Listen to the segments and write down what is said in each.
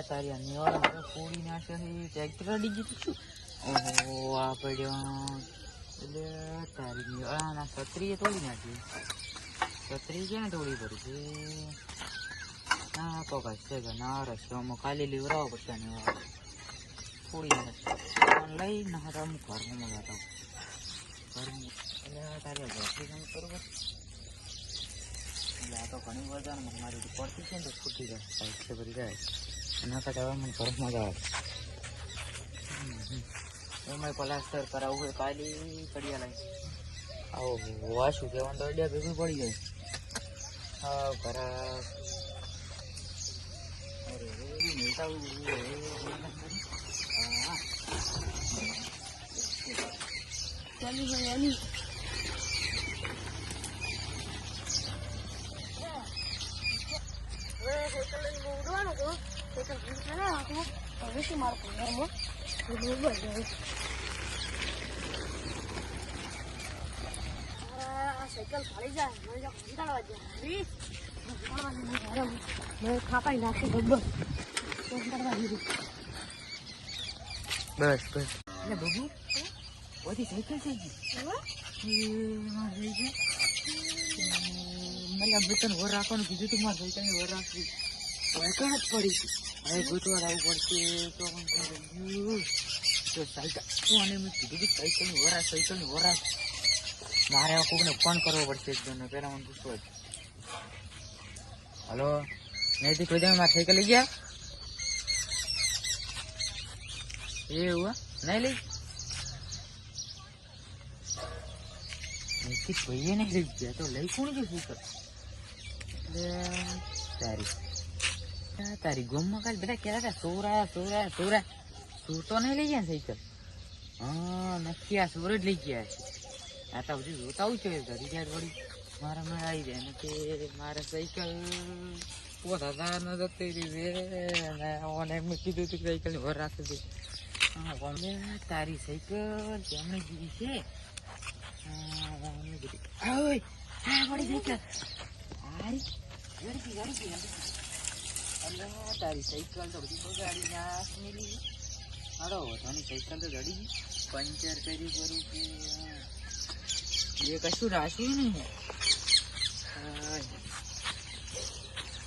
તારી નિવાળ પૂરી નાશે ટ્રેક્ટર અડી ગયું શું? ઓહો આ પડ્યો એટલે તારી નિવાળ ના છત્રીએ તોડી નાખી. છત્રી ક્યાં તોડી પડી ના તો કશે કે ના રસ્તામાં ખાલી લીવરાવો પડશે નિવાળ પૂરી નાખશે લઈ ના હતા હું ઘરમાં મજા ઘરમાં એટલે તારે ઘરથી કામ કરવું એટલે આ તો ઘણી બધા મારી પડતી છે ને તો છૂટી જાય સાઈડ ભરી જાય એના કરતા મને ઘર મજા આવે. એમાં પ્લાસ્ટર કરાવવું હોય કાલી કડિયા લાવી આવો વાશું કહેવાનું તો અડિયા ભેગું પડી જાય. હા ખરા સાયકલ ફાડી જાય કંટાળવા જાય ખાપાઈ નાખી ગબ્બર બસ બસ એટલે બબુ બધી સાયકલ થઈ ગઈ મારી આ બેટન વર રાખવાનું કીધું તું મારે સાયકલની વર રાખવી સાયકલ જ પડી હવે ગોતવા આવવું પડશે તો સાયકલ અને મેં કીધું કે સાયકલની વરાશ મારે કોઈને ફોન કરવો પડશે એકદમ પહેલાં મને પૂછવો જ. હલો નહીં કોઈ તમે મારે સાયકલ લઈ ગયા એવું નહીં લઈ નૈતિક ભાઈએ નહીં લઈ ગયા તો લઈ કોણ ગયું સાયકલ એટલે તારી ગોમમાં કાલે બધા કહેતા હતા સોરા તું તો નહીં લઈ ગયા ને સાયકલ હા નક્કી આ સોર જ લઈ ગયા છે. આ તો હજુ જોતા આવું છે ઘડી જાય વળી મારા મેં આવી જાય ને કે મારે સાયકલ 5000 જતી રહી અને એમને કીધું હતું સાયકલની વર રાખે છે. હા તારી સાયકલ તેમણે કીધી છે તારી સાયકલ તો બધી બગાડી નાખ મેલી હાડો તારી સાયકલ તો જડી ગઈ પંચર કરી કરું કે એ કશું રાખ્યું નહીં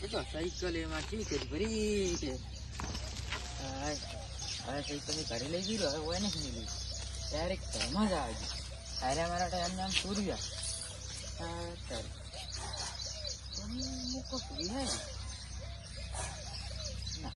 એ તો સાયકલ એમાં કેવી કરી ભરી છે. હવે સાયકલ ઘરે લઈ ગયો હવે હોય નથી મિલી ત્યારે ઘરમાં જ આવી અરે મારા ટાઈમ નામ સૂર્યા મૂકો સુરી હે